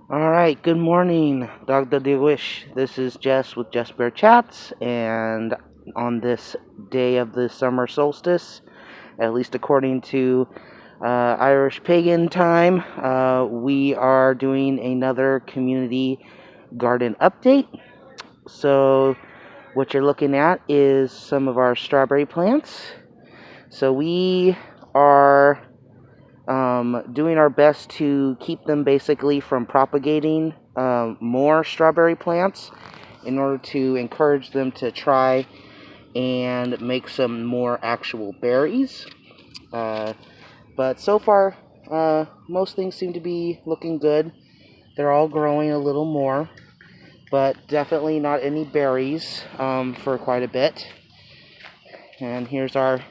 All right, good morning, Dr. DeWish. This is Jess with Jess Bear Chats, and on this day of the summer solstice, at least according to Irish pagan time, we are doing another community garden update. So, what you're looking at is some of our strawberry plants. So, we are doing our best to keep them basically from propagating more strawberry plants in order to encourage them to try and make some more actual berries. But so far, most things seem to be looking good. They're all growing a little more, but definitely not any berries for quite a bit. And here's our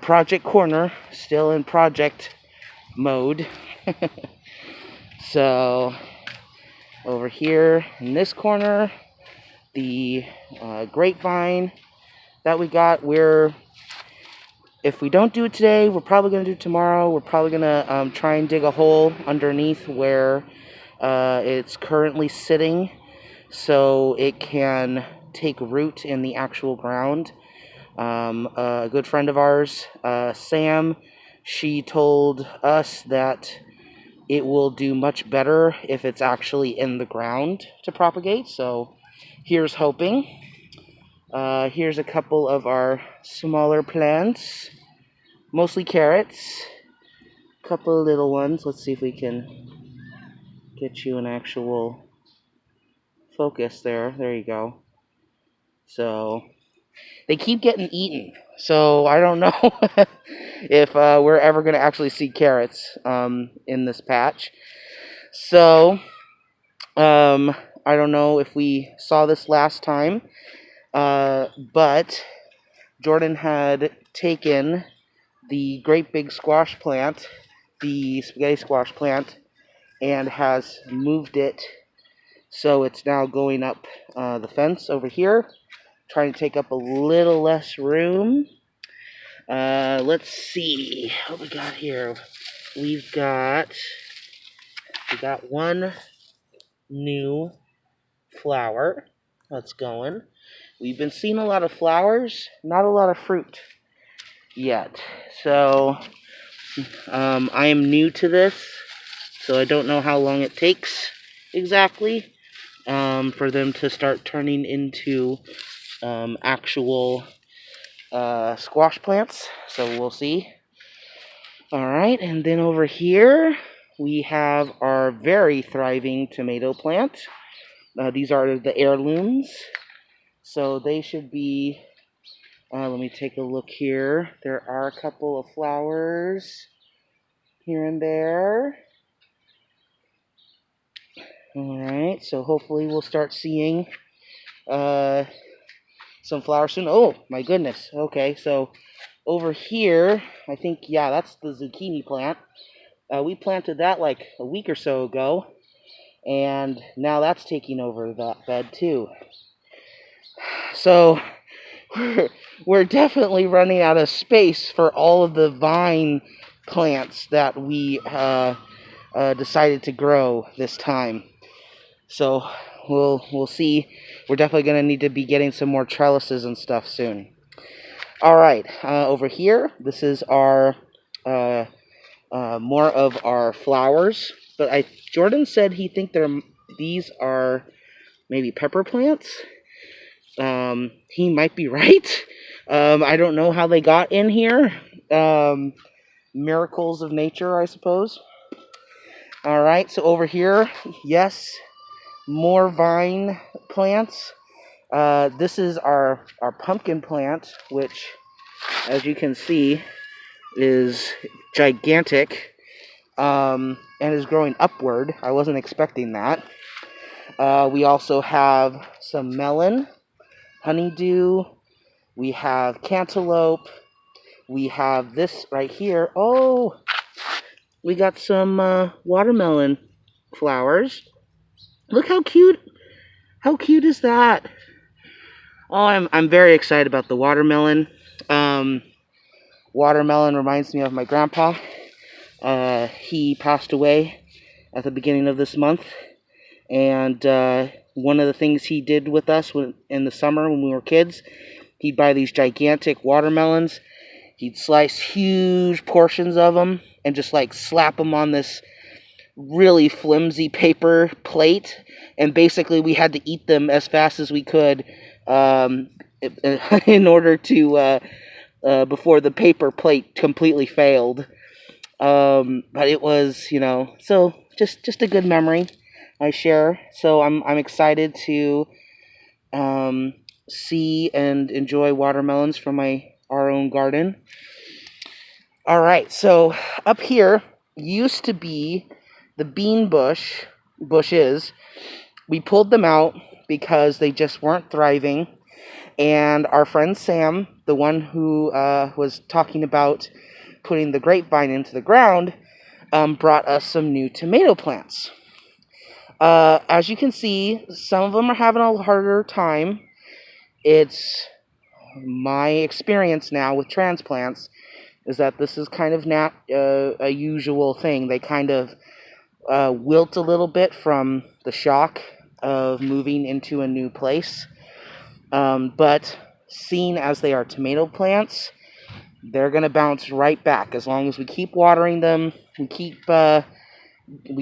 project corner, still in project mode. So over here in this corner, the grapevine that we got, if we don't do it today, we're probably going to do it tomorrow. We're probably going to try and dig a hole underneath where it's currently sitting so it can take root in the actual ground. A good friend of ours, Sam, she told us that it will do much better if it's actually in the ground to propagate. So here's hoping. Here's a couple of our smaller plants, mostly carrots. A couple of little ones. Let's see if we can get you an actual focus there. There you go. So they keep getting eaten. So I don't know if we're ever going to actually see carrots in this patch. So I don't know if we saw this last time, but Jordan had taken the great big squash plant, the spaghetti squash plant, and has moved it so it's now going up the fence over here, trying to take up a little less room. Let's see what we got here. We got one new flower that's going. We've been seeing a lot of flowers, not a lot of fruit yet. So I am new to this, so I don't know how long it takes exactly for them to start turning into actual squash plants. So we'll see. All right, and then over here we have our very thriving tomato plant. These are the heirlooms, so they should be, let me take a look here. There are a couple of flowers here and there. Alright, so hopefully we'll start seeing some flowers soon. Oh, my goodness. Okay, so over here, I think, yeah, that's the zucchini plant. We planted that like a week or so ago, and now that's taking over that bed too. So we're definitely running out of space for all of the vine plants that we decided to grow this time. So we'll see. We're definitely going to need to be getting some more trellises and stuff soon. All right, over here, this is our more of our flowers. But Jordan said he think these are maybe pepper plants. He might be right. I don't know how they got in here. Miracles of nature, I suppose. All right, so over here, yes, more vine plants. This is our pumpkin plant, which, as you can see, is gigantic and is growing upward. I wasn't expecting that. We also have some melon, honeydew, we have cantaloupe, we have this right here. Oh, we got some watermelon flowers. Look how cute. How cute is that? Oh, I'm very excited about the watermelon. Watermelon reminds me of my grandpa. He passed away at the beginning of this month. And one of the things he did with us in the summer when we were kids, he'd buy these gigantic watermelons. He'd slice huge portions of them and just like slap them on this really flimsy paper plate. And basically we had to eat them as fast as we could in order to, before the paper plate completely failed. But it was, so just a good memory I share. So I'm excited to see and enjoy watermelons from our own garden. All right, so up here used to be the bean bushes. We pulled them out because they just weren't thriving. And our friend Sam, the one who was talking about putting the grapevine into the ground, brought us some new tomato plants. As you can see, some of them are having a harder time. It's my experience now with transplants is that this is kind of not a usual thing. They kind of wilt a little bit from the shock of moving into a new place. But seeing as they are tomato plants, they're going to bounce right back as long as we keep watering them. We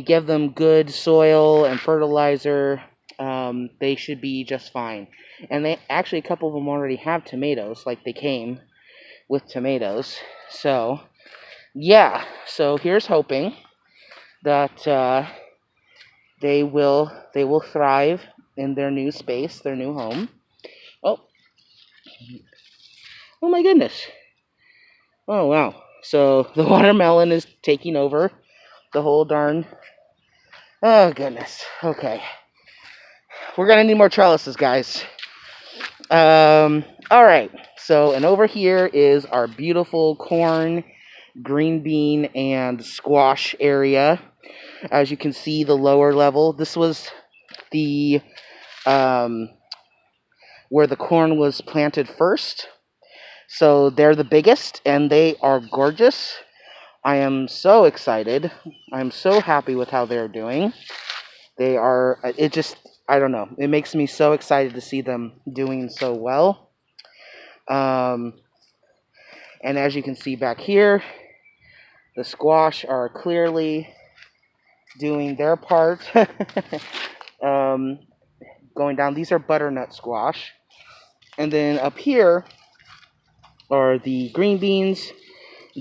give them good soil and fertilizer. They should be just fine. And a couple of them already have tomatoes, like they came with tomatoes. So, yeah. So here's hoping that they will thrive in their new space, their new home. Oh my goodness. Oh wow. So the watermelon is taking over the whole darn. Oh goodness. Okay. We're gonna need more trellises, guys. Alright. So, and over here is our beautiful corn, green bean, and squash area. As you can see, the lower level. This was the where the corn was planted first. So they're the biggest, and they are gorgeous. I am so excited. I'm so happy with how they're doing. They are, I don't know. It makes me so excited to see them doing so well. And as you can see back here, the squash are clearly doing their part. Going down, these are butternut squash. And then up here are the green beans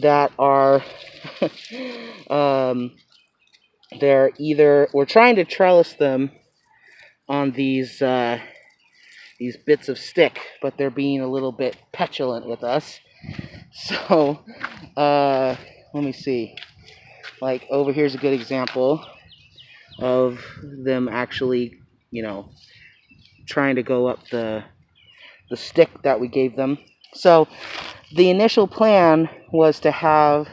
that are we're trying to trellis them on these bits of stick, but they're being a little bit petulant with us. So let me see, like over here's a good example of them actually trying to go up the stick that we gave them. So the initial plan was to have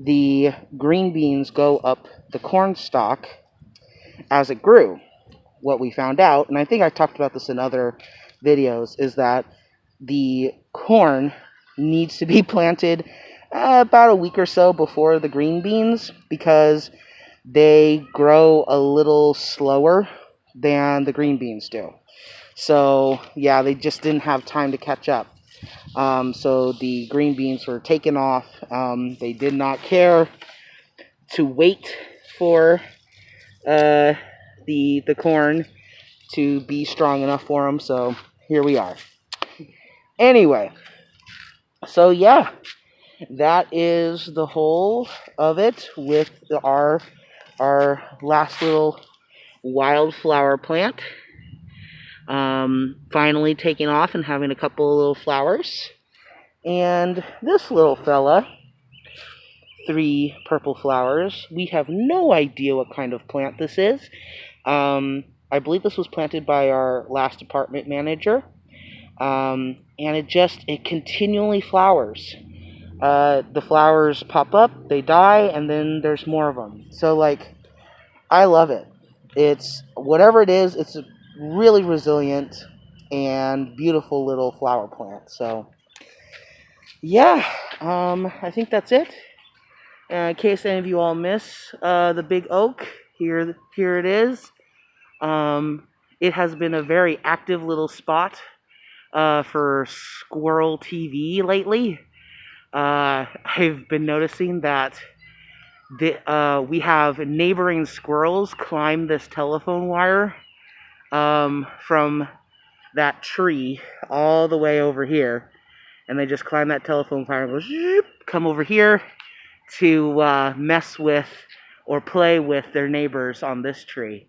the green beans go up the corn stalk as it grew. What we found out, and I think I talked about this in other videos, is that the corn needs to be planted about a week or so before the green beans because they grow a little slower than the green beans do. So, yeah, they just didn't have time to catch up. So the green beans were taken off. They did not care to wait for the corn to be strong enough for them. So here we are. Anyway, so yeah, that is the whole of it with our last little wildflower plant. Finally taking off and having a couple of little flowers. And this little fella, 3 purple flowers. We have no idea what kind of plant this is. I believe this was planted by our last apartment manager. And it continually flowers. The flowers pop up, they die, and then there's more of them. So, I love it. It's, whatever it is, it's a really resilient and beautiful little flower plant. So, yeah, I think that's it. In case any of you all miss the big oak, here it is. It has been a very active little spot for squirrel TV lately. I've been noticing that we have neighboring squirrels climb this telephone wire from that tree all the way over here, and they just climb that telephone wire and go zoop, come over here to mess with or play with their neighbors on this tree.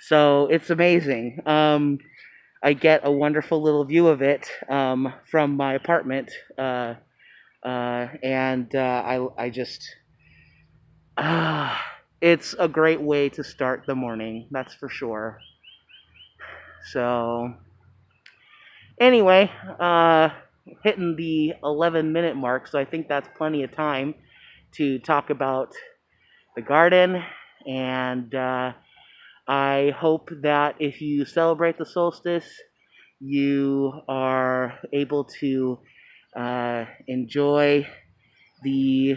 So it's amazing. I get a wonderful little view of it from my apartment, and I just it's a great way to start the morning, that's for sure. So anyway, hitting the 11-minute mark, so I think that's plenty of time to talk about the garden, and I hope that if you celebrate the solstice, you are able to enjoy the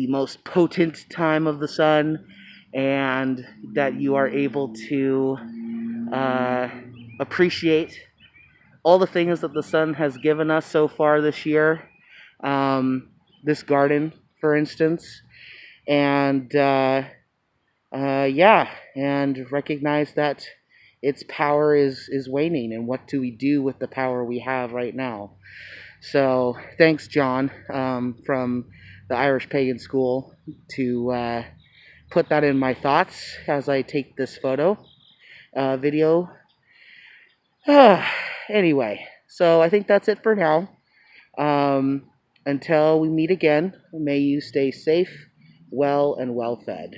most potent time of the sun, and that you are able to appreciate all the things that the sun has given us so far this year. This garden, for instance, and yeah, and recognize that its power is waning, and what do we do with the power we have right now. So thanks, John, from the Irish Pagan School, to put that in my thoughts as I take this video. Anyway, so I think that's it for now. Until we meet again, may you stay safe, well, and well fed.